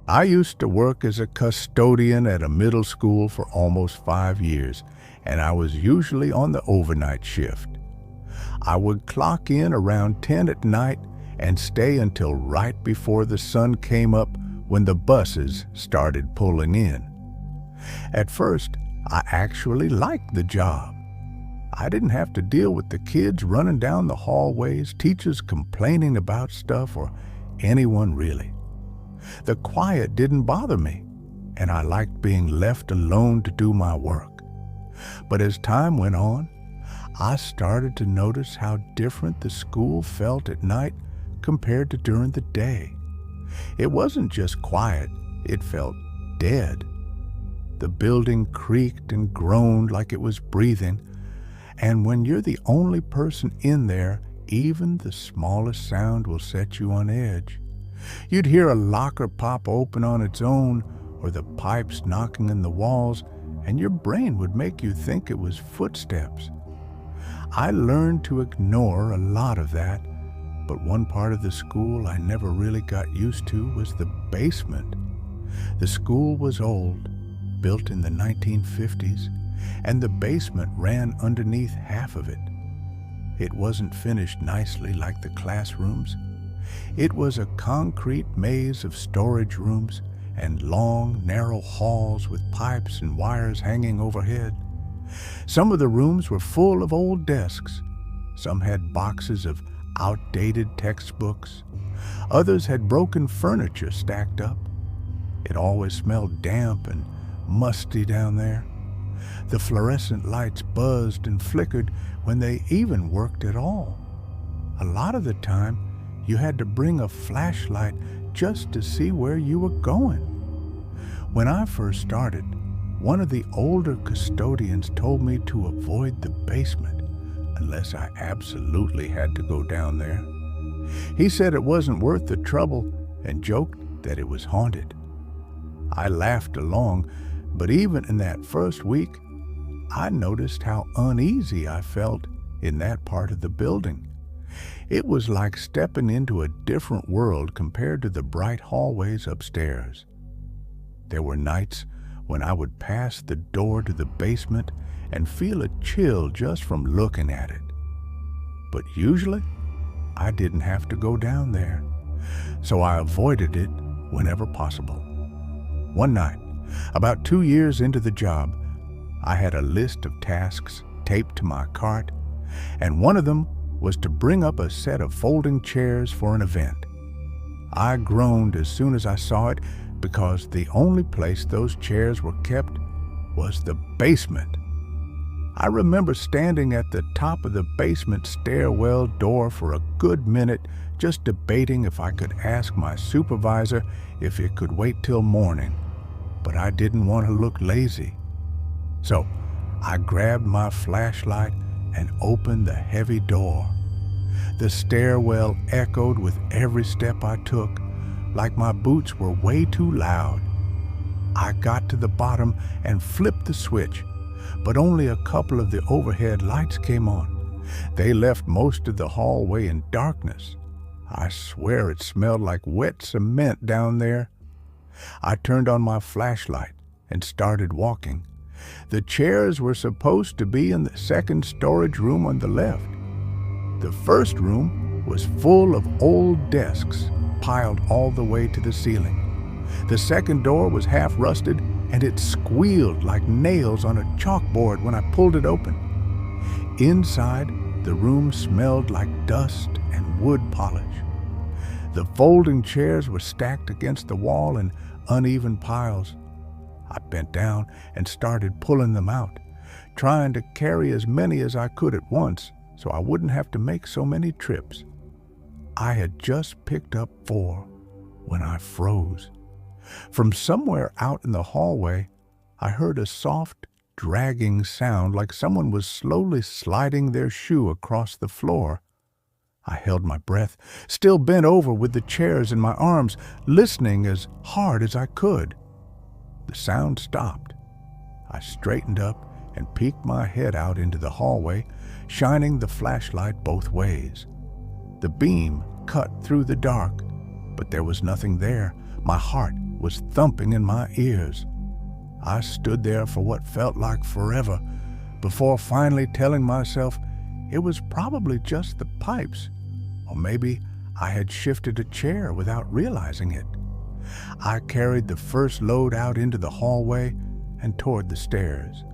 I used to work as a custodian at a middle school for almost 5 years, and I was usually on the overnight shift. I would clock in around 10 at night and stay until right before the sun came up when the buses started pulling in. At first, I actually liked the job. I didn't have to deal with the kids running down the hallways, teachers complaining about stuff, or anyone really. The quiet didn't bother me, and I liked being left alone to do my work. But as time went on, I started to notice how different the school felt at night compared to during the day. It wasn't just quiet, it felt dead. The building creaked and groaned like it was breathing, and when you're the only person in there, even the smallest sound will set you on edge. You'd hear a locker pop open on its own, or the pipes knocking in the walls, and your brain would make you think it was footsteps. I learned to ignore a lot of that, but one part of the school I never really got used to was the basement. The school was old, built in the 1950s, and the basement ran underneath half of it. It wasn't finished nicely like the classrooms. It was a concrete maze of storage rooms and long, narrow halls with pipes and wires hanging overhead. Some of the rooms were full of old desks. Some had boxes of outdated textbooks. Others had broken furniture stacked up. It always smelled damp and musty down there. The fluorescent lights buzzed and flickered when they even worked at all. A lot of the time, you had to bring a flashlight just to see where you were going. When I first started, one of the older custodians told me to avoid the basement unless I absolutely had to go down there. He said it wasn't worth the trouble and joked that it was haunted. I laughed along, but even in that first week, I noticed how uneasy I felt in that part of the building. It was like stepping into a different world compared to the bright hallways upstairs. There were nights when I would pass the door to the basement and feel a chill just from looking at it. But usually, I didn't have to go down there, so I avoided it whenever possible. One night, about 2 years into the job, I had a list of tasks taped to my cart, and one of them was to bring up a set of folding chairs for an event. I groaned as soon as I saw it because the only place those chairs were kept was the basement. I remember standing at the top of the basement stairwell door for a good minute, just debating if I could ask my supervisor if it could wait till morning, but I didn't want to look lazy. So I grabbed my flashlight and opened the heavy door. The stairwell echoed with every step I took, like my boots were way too loud. I got to the bottom and flipped the switch, but only a couple of the overhead lights came on. They left most of the hallway in darkness. I swear it smelled like wet cement down there. I turned on my flashlight and started walking. The chairs were supposed to be in the second storage room on the left. The first room was full of old desks piled all the way to the ceiling. The second door was half rusted, and it squealed like nails on a chalkboard when I pulled it open. Inside, the room smelled like dust and wood polish. The folding chairs were stacked against the wall in uneven piles. I bent down and started pulling them out, trying to carry as many as I could at once so I wouldn't have to make so many trips. I had just picked up 4 when I froze. From somewhere out in the hallway, I heard a soft, dragging sound like someone was slowly sliding their shoe across the floor. I held my breath, still bent over with the chairs in my arms, listening as hard as I could. The sound stopped. I straightened up and peeked my head out into the hallway, shining the flashlight both ways. The beam cut through the dark, but there was nothing there. My heart was thumping in my ears. I stood there for what felt like forever before finally telling myself it was probably just the pipes, or maybe I had shifted a chair without realizing it. I carried the first load out into the hallway and toward the stairs.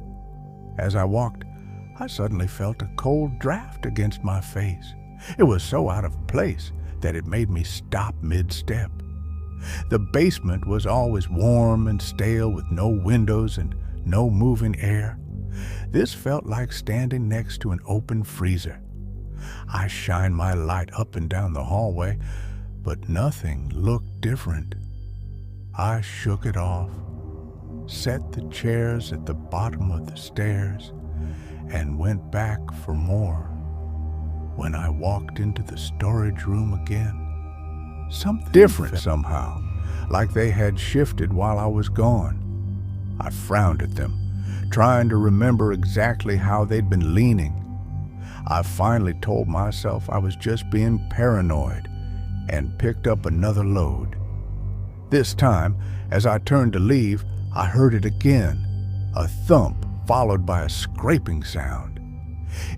As I walked, I suddenly felt a cold draft against my face. It was so out of place that it made me stop mid-step. The basement was always warm and stale with no windows and no moving air. This felt like standing next to an open freezer. I shined my light up and down the hallway, but nothing looked different. I shook it off, set the chairs at the bottom of the stairs, and went back for more. When I walked into the storage room again, something different somehow, like they had shifted while I was gone. I frowned at them, trying to remember exactly how they'd been leaning. I finally told myself I was just being paranoid and picked up another load. This time, as I turned to leave, I heard it again, a thump followed by a scraping sound.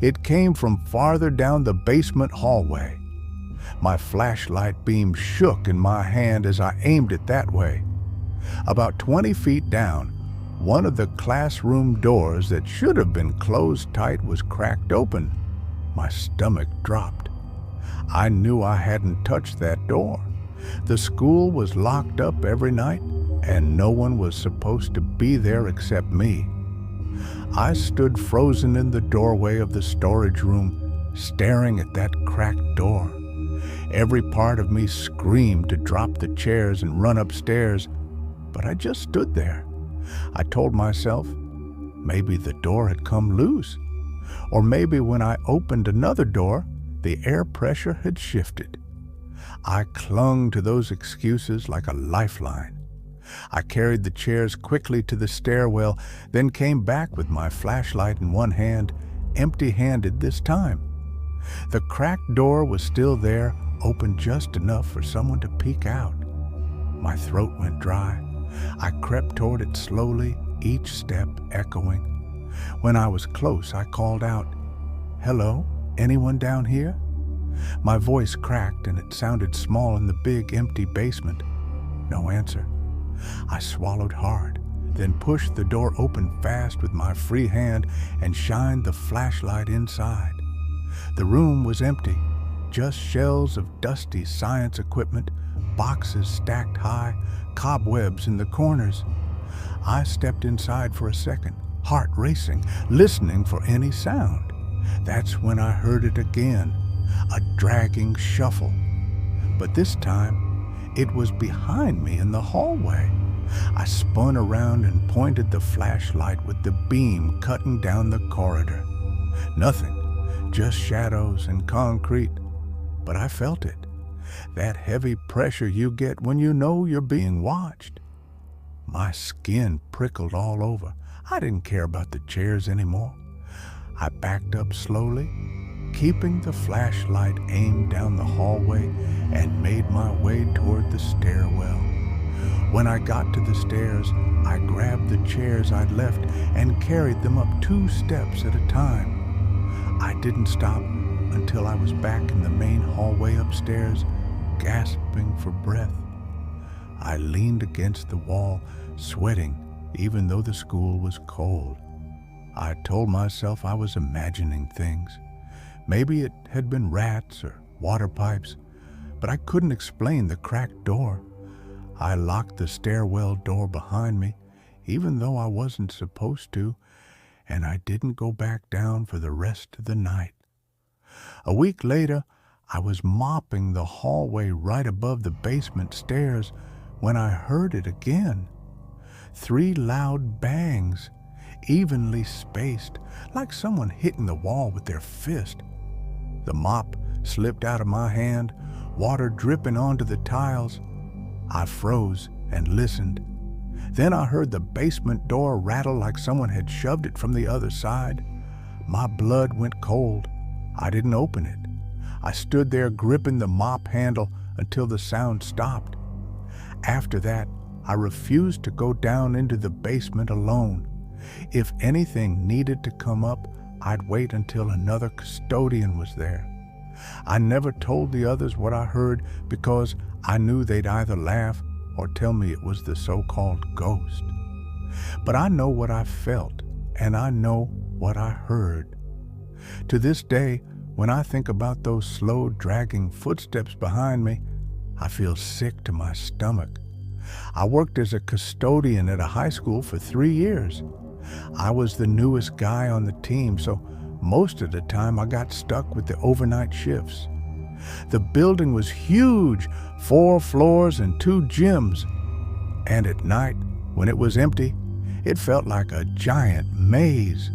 It came from farther down the basement hallway. My flashlight beam shook in my hand as I aimed it that way. About 20 feet down, one of the classroom doors that should have been closed tight was cracked open. My stomach dropped. I knew I hadn't touched that door. The school was locked up every night, and no one was supposed to be there except me. I stood frozen in the doorway of the storage room, staring at that cracked door. Every part of me screamed to drop the chairs and run upstairs, but I just stood there. I told myself maybe the door had come loose, or maybe when I opened another door, the air pressure had shifted. I clung to those excuses like a lifeline. I carried the chairs quickly to the stairwell, then came back with my flashlight in one hand, empty-handed this time. The cracked door was still there, open just enough for someone to peek out. My throat went dry. I crept toward it slowly, each step echoing. When I was close, I called out, "Hello, anyone down here?" My voice cracked and it sounded small in the big, empty basement. No answer. I swallowed hard, then pushed the door open fast with my free hand and shined the flashlight inside. The room was empty, just shelves of dusty science equipment, boxes stacked high, cobwebs in the corners. I stepped inside for a second, heart racing, listening for any sound. That's when I heard it again, a dragging shuffle. But this time, it was behind me in the hallway. I spun around and pointed the flashlight with the beam cutting down the corridor. Nothing, just shadows and concrete. But I felt it, that heavy pressure you get when you know you're being watched. My skin prickled all over. I didn't care about the chairs anymore. I backed up slowly, keeping the flashlight aimed down the hallway, and made my way toward the stairwell. When I got to the stairs, I grabbed the chairs I'd left and carried them up 2 steps at a time. I didn't stop until I was back in the main hallway upstairs, gasping for breath. I leaned against the wall, sweating, even though the school was cold. I told myself I was imagining things. Maybe it had been rats or water pipes, but I couldn't explain the cracked door. I locked the stairwell door behind me, even though I wasn't supposed to, and I didn't go back down for the rest of the night. A week later, I was mopping the hallway right above the basement stairs when I heard it again. 3 loud bangs, evenly spaced, like someone hitting the wall with their fist. The mop slipped out of my hand, water dripping onto the tiles. I froze and listened. Then I heard the basement door rattle like someone had shoved it from the other side. My blood went cold. I didn't open it. I stood there gripping the mop handle until the sound stopped. After that, I refused to go down into the basement alone. If anything needed to come up, I'd wait until another custodian was there. I never told the others what I heard because I knew they'd either laugh or tell me it was the so-called ghost. But I know what I felt, and I know what I heard. To this day, when I think about those slow, dragging footsteps behind me, I feel sick to my stomach. I worked as a custodian at a high school for 3 years. I was the newest guy on the team, so most of the time I got stuck with the overnight shifts. The building was huge, 4 floors and 2 gyms. And at night, when it was empty, it felt like a giant maze.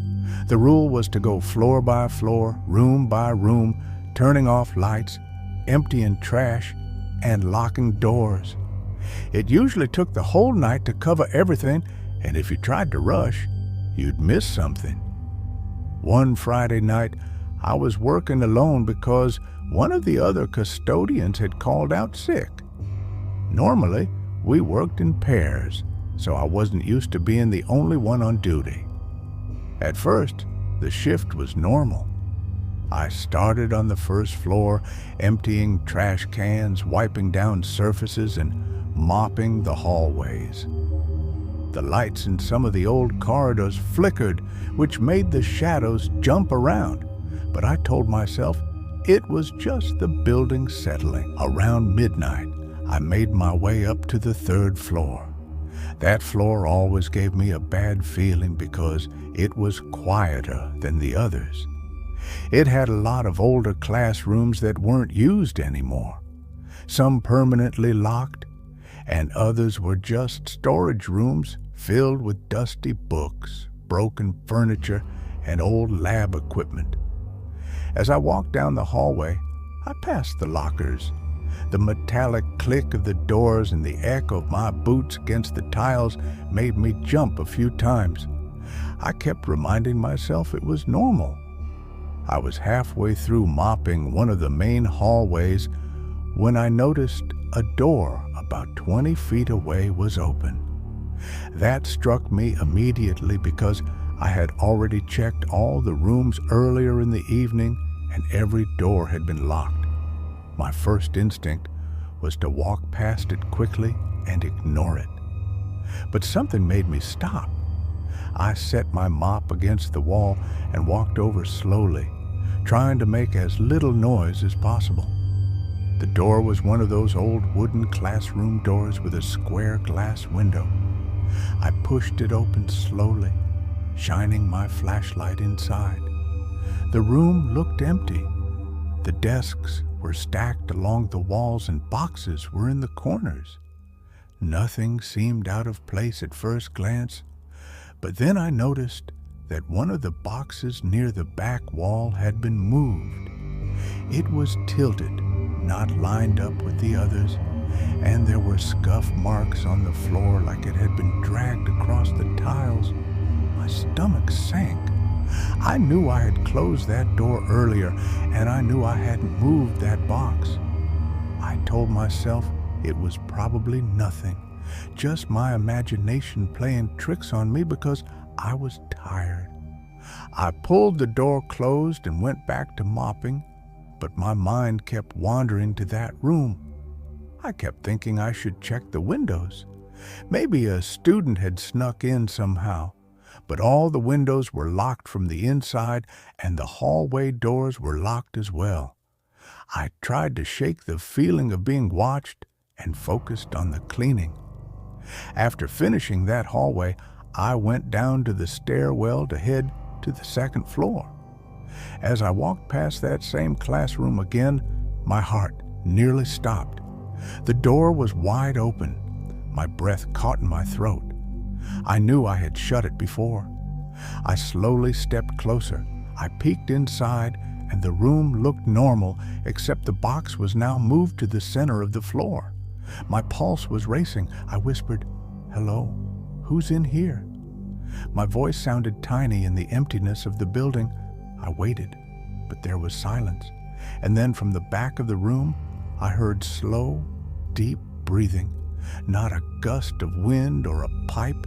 The rule was to go floor by floor, room by room, turning off lights, emptying trash, and locking doors. It usually took the whole night to cover everything, and if you tried to rush, you'd miss something. One Friday night, I was working alone because one of the other custodians had called out sick. Normally, we worked in pairs, so I wasn't used to being the only one on duty. At first, the shift was normal. I started on the first floor, emptying trash cans, wiping down surfaces, and mopping the hallways. The lights in some of the old corridors flickered, which made the shadows jump around, but I told myself it was just the building settling. Around midnight, I made my way up to the 3rd floor. That floor always gave me a bad feeling because it was quieter than the others. It had a lot of older classrooms that weren't used anymore, some permanently locked, and others were just storage rooms filled with dusty books, broken furniture, and old lab equipment. As I walked down the hallway, I passed the lockers. The metallic click of the doors and the echo of my boots against the tiles made me jump a few times. I kept reminding myself it was normal. I was halfway through mopping one of the main hallways when I noticed a door about 20 feet away was open. That struck me immediately because I had already checked all the rooms earlier in the evening and every door had been locked. My first instinct was to walk past it quickly and ignore it. But something made me stop. I set my mop against the wall and walked over slowly, trying to make as little noise as possible. The door was one of those old wooden classroom doors with a square glass window. I pushed it open slowly, shining my flashlight inside. The room looked empty. The desks were stacked along the walls and boxes were in the corners. Nothing seemed out of place at first glance, but then I noticed that one of the boxes near the back wall had been moved. It was tilted, not lined up with the others, and there were scuff marks on the floor like it had been dragged across the tiles. My stomach sank. I knew I had closed that door earlier, and I knew I hadn't moved that box. I told myself it was probably nothing, just my imagination playing tricks on me because I was tired. I pulled the door closed and went back to mopping, but my mind kept wandering to that room. I kept thinking I should check the windows. Maybe a student had snuck in somehow, but all the windows were locked from the inside and the hallway doors were locked as well. I tried to shake the feeling of being watched and focused on the cleaning. After finishing that hallway, I went down to the stairwell to head to the 2nd floor. As I walked past that same classroom again, my heart nearly stopped. The door was wide open. My breath caught in my throat. I knew I had shut it before. I slowly stepped closer. I peeked inside, and the room looked normal, except the box was now moved to the center of the floor. My pulse was racing. I whispered, "Hello, who's in here?" My voice sounded tiny in the emptiness of the building. I waited, but there was silence. And then from the back of the room, I heard slow, deep breathing. Not a gust of wind or a pipe.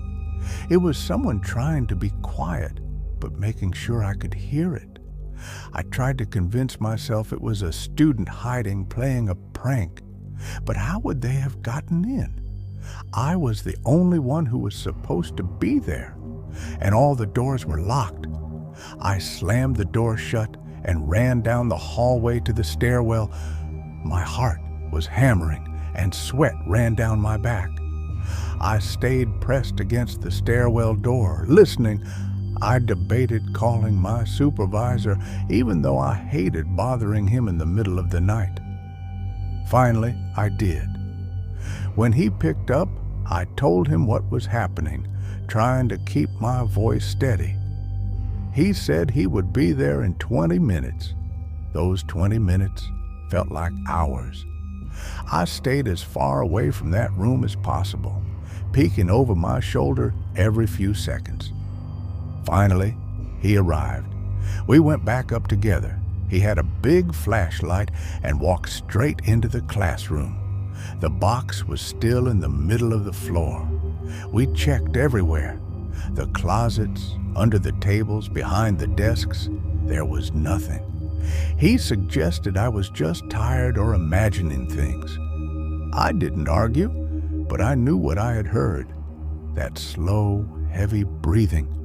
It was someone trying to be quiet, but making sure I could hear it. I tried to convince myself it was a student hiding, playing a prank. But how would they have gotten in? I was the only one who was supposed to be there, and all the doors were locked. I slammed the door shut and ran down the hallway to the stairwell. My heart was hammering and sweat ran down my back. I stayed pressed against the stairwell door, listening. I debated calling my supervisor, even though I hated bothering him in the middle of the night. Finally, I did. When he picked up, I told him what was happening, trying to keep my voice steady. He said he would be there in 20 minutes. Those 20 minutes felt like hours. I stayed as far away from that room as possible, peeking over my shoulder every few seconds. Finally, he arrived. We went back up together. He had a big flashlight and walked straight into the classroom. The box was still in the middle of the floor. We checked everywhere. The closets, under the tables, behind the desks. There was nothing. He suggested I was just tired or imagining things. I didn't argue, but I knew what I had heard. That slow, heavy breathing.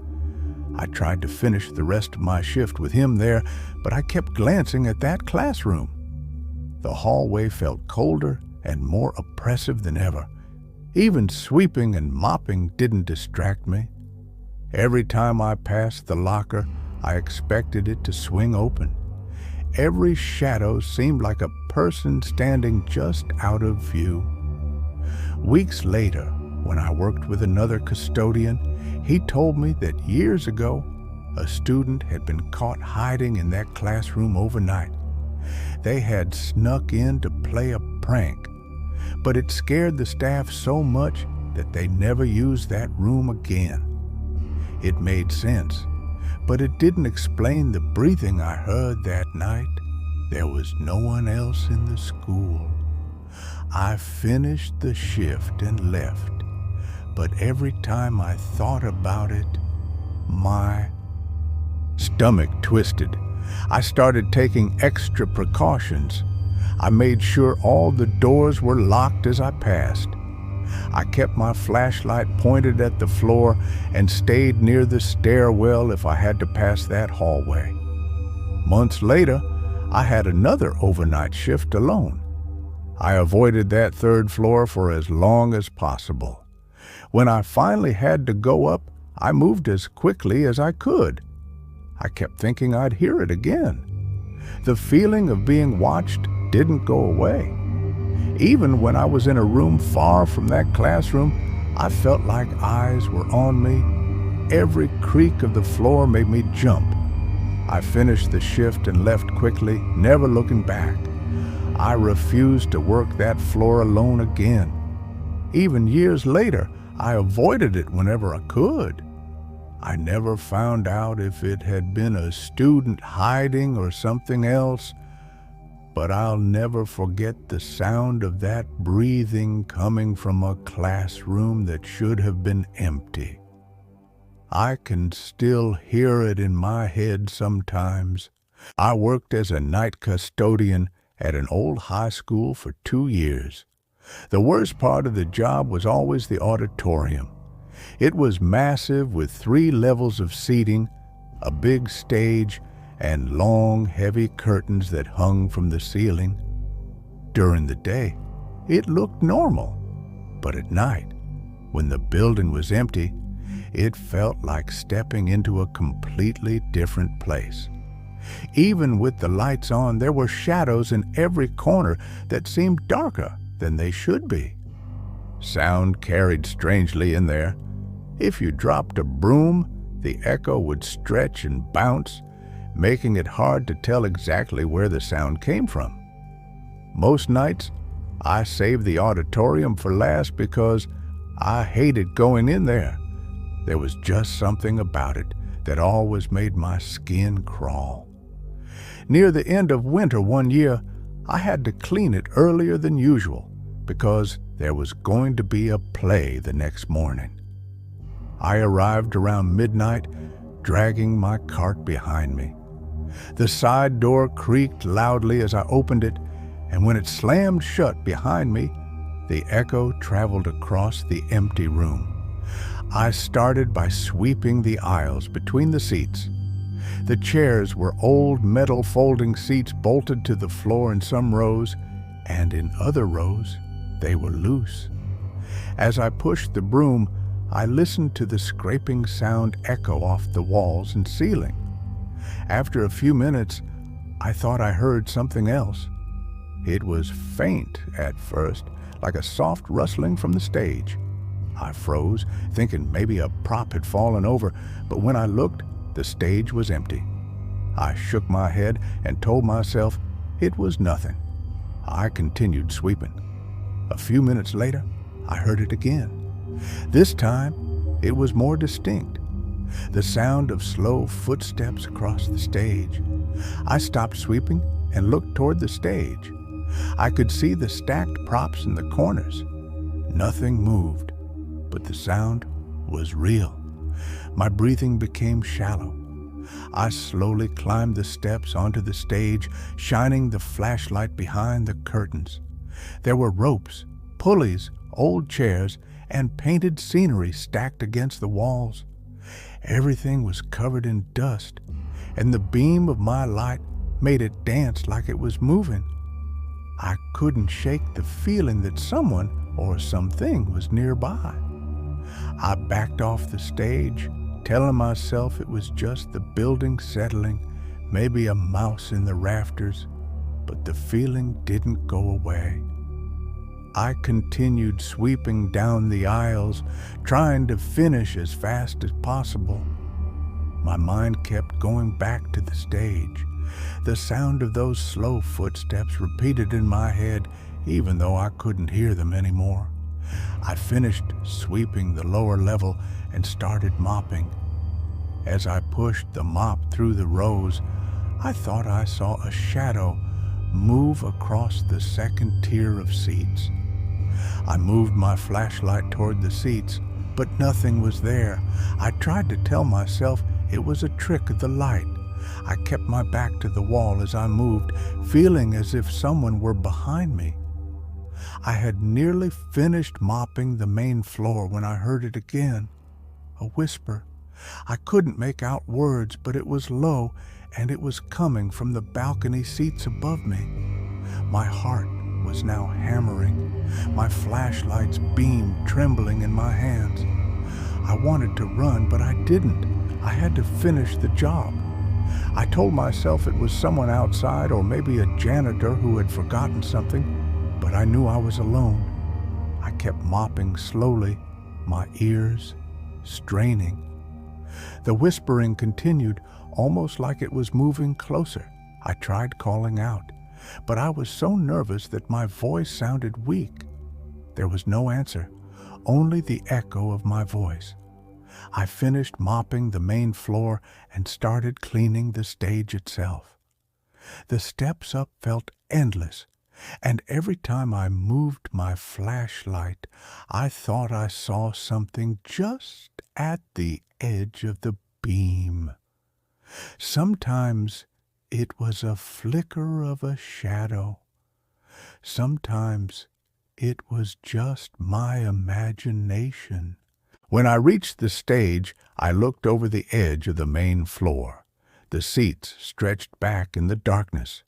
I tried to finish the rest of my shift with him there, but I kept glancing at that classroom. The hallway felt colder and more oppressive than ever. Even sweeping and mopping didn't distract me. Every time I passed the locker, I expected it to swing open. Every shadow seemed like a person standing just out of view. Weeks later, when I worked with another custodian, he told me that years ago, a student had been caught hiding in that classroom overnight. They had snuck in to play a prank, but it scared the staff so much that they never used that room again. It made sense, but it didn't explain the breathing I heard that night. There was no one else in the school. I finished the shift and left, but every time I thought about it, my stomach twisted. I started taking extra precautions. I made sure all the doors were locked as I passed. I kept my flashlight pointed at the floor and stayed near the stairwell if I had to pass that hallway. Months later, I had another overnight shift alone. I avoided that third floor for as long as possible. When I finally had to go up, I moved as quickly as I could. I kept thinking I'd hear it again. The feeling of being watched didn't go away. Even when I was in a room far from that classroom, I felt like eyes were on me. Every creak of the floor made me jump. I finished the shift and left quickly, never looking back. I refused to work that floor alone again. Even years later, I avoided it whenever I could. I never found out if it had been a student hiding or something else, but I'll never forget the sound of that breathing coming from a classroom that should have been empty. I can still hear it in my head sometimes. I worked as a night custodian at an old high school for 2 years. The worst part of the job was always the auditorium. It was massive with 3 levels of seating, a big stage, and long, heavy curtains that hung from the ceiling. During the day, it looked normal, but at night, when the building was empty, it felt like stepping into a completely different place. Even with the lights on, there were shadows in every corner that seemed darker than they should be. Sound carried strangely in there. If you dropped a broom, the echo would stretch and bounce, making it hard to tell exactly where the sound came from. Most nights, I saved the auditorium for last because I hated going in there. There was just something about it that always made my skin crawl. Near the end of winter one year, I had to clean it earlier than usual. because there was going to be a play the next morning. I arrived around midnight, dragging my cart behind me. The side door creaked loudly as I opened it, and when it slammed shut behind me, the echo traveled across the empty room. I started by sweeping the aisles between the seats. The chairs were old metal folding seats bolted to the floor in some rows, and in other rows, they were loose. As I pushed the broom, I listened to the scraping sound echo off the walls and ceiling. After a few minutes, I thought I heard something else. It was faint at first, like a soft rustling from the stage. I froze, thinking maybe a prop had fallen over, but when I looked, the stage was empty. I shook my head and told myself it was nothing. I continued sweeping. A few minutes later, I heard it again. This time, it was more distinct. The sound of slow footsteps across the stage. I stopped sweeping and looked toward the stage. I could see the stacked props in the corners. Nothing moved, but the sound was real. My breathing became shallow. I slowly climbed the steps onto the stage, shining the flashlight behind the curtains. There were ropes, pulleys, old chairs, and painted scenery stacked against the walls. Everything was covered in dust, and the beam of my light made it dance like it was moving. I couldn't shake the feeling that someone or something was nearby. I backed off the stage, telling myself it was just the building settling, maybe a mouse in the rafters, but the feeling didn't go away. I continued sweeping down the aisles, trying to finish as fast as possible. My mind kept going back to the stage. The sound of those slow footsteps repeated in my head, even though I couldn't hear them anymore. I finished sweeping the lower level and started mopping. As I pushed the mop through the rows, I thought I saw a shadow move across the second tier of seats. I moved my flashlight toward the seats, but nothing was there. I tried to tell myself it was a trick of the light. I kept my back to the wall as I moved, feeling as if someone were behind me. I had nearly finished mopping the main floor when I heard it again. A whisper. I couldn't make out words, but it was low, and it was coming from the balcony seats above me. My heart was now hammering, my flashlight's beam trembling in my hands. I wanted to run, but I didn't. I had to finish the job. I told myself it was someone outside or maybe a janitor who had forgotten something, but I knew I was alone. I kept mopping slowly, my ears straining. The whispering continued, almost like it was moving closer. I tried calling out, but I was so nervous that my voice sounded weak. There was no answer, only the echo of my voice. I finished mopping the main floor and started cleaning the stage itself. The steps up felt endless, and every time I moved my flashlight, I thought I saw something just at the edge of the beam. Sometimes it was a flicker of a shadow. Sometimes it was just my imagination. When I reached the stage, I looked over the edge of the main floor. The seats stretched back in the darkness.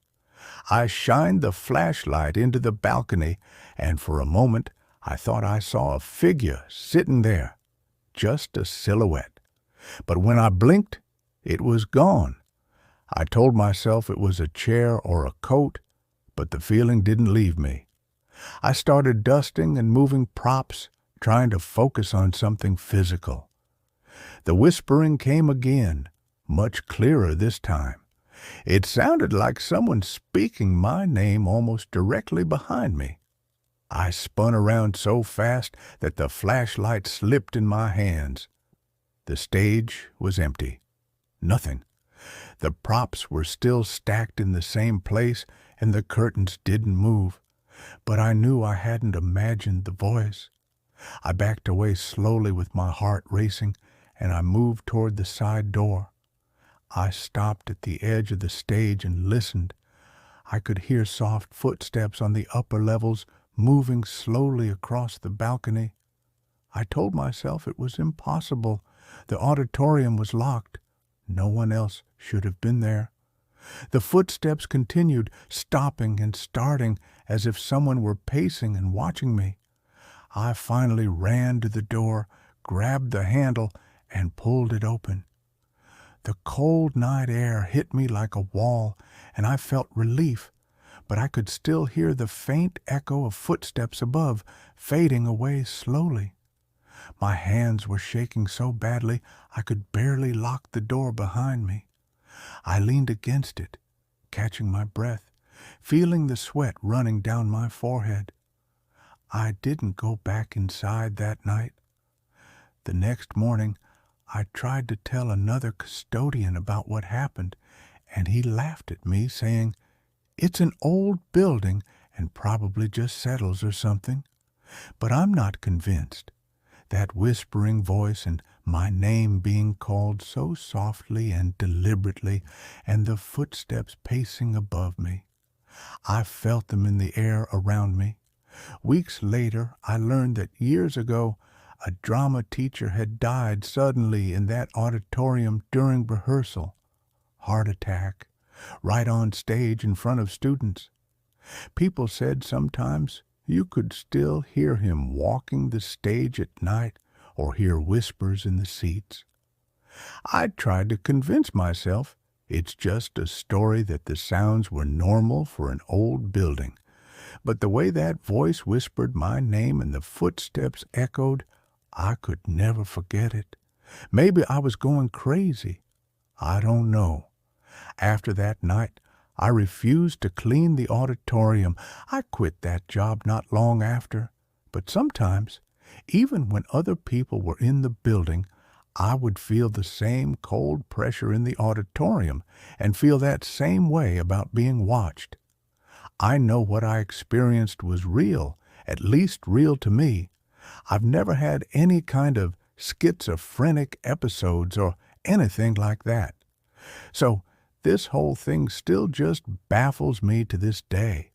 I shined the flashlight into the balcony, and for a moment I thought I saw a figure sitting there, just a silhouette. But when I blinked, it was gone. I told myself it was a chair or a coat, but the feeling didn't leave me. I started dusting and moving props, trying to focus on something physical. The whispering came again, much clearer this time. It sounded like someone speaking my name almost directly behind me. I spun around so fast that the flashlight slipped in my hands. The stage was empty. Nothing. The props were still stacked in the same place, and the curtains didn't move. but I knew I hadn't imagined the voice. I backed away slowly with my heart racing, and I moved toward the side door. I stopped at the edge of the stage and listened. I could hear soft footsteps on the upper levels moving slowly across the balcony. I told myself it was impossible. The auditorium was locked. No one else should have been there. The footsteps continued, stopping and starting as if someone were pacing and watching me. I finally ran to the door, grabbed the handle, and pulled it open. The cold night air hit me like a wall, and I felt relief, but I could still hear the faint echo of footsteps above, fading away slowly. My hands were shaking so badly I could barely lock the door behind me. I leaned against it, catching my breath, feeling the sweat running down my forehead. I didn't go back inside that night. The next morning, I tried to tell another custodian about what happened, and he laughed at me, saying, "It's an old building and probably just settles or something." But I'm not convinced. That whispering voice and my name being called so softly and deliberately, and the footsteps pacing above me. I felt them in the air around me. Weeks later, I learned that years ago, a drama teacher had died suddenly in that auditorium during rehearsal. Heart attack, right on stage in front of students. People said sometimes you could still hear him walking the stage at night or hear whispers in the seats. I tried to convince myself it's just a story that the sounds were normal for an old building. But the way that voice whispered my name and the footsteps echoed, I could never forget it. Maybe I was going crazy. I don't know. After that night, I refused to clean the auditorium. I quit that job not long after. But sometimes, even when other people were in the building, I would feel the same cold pressure in the auditorium and feel that same way about being watched. I know what I experienced was real, at least real to me. I've never had any kind of schizophrenic episodes or anything like that. So this whole thing still just baffles me to this day.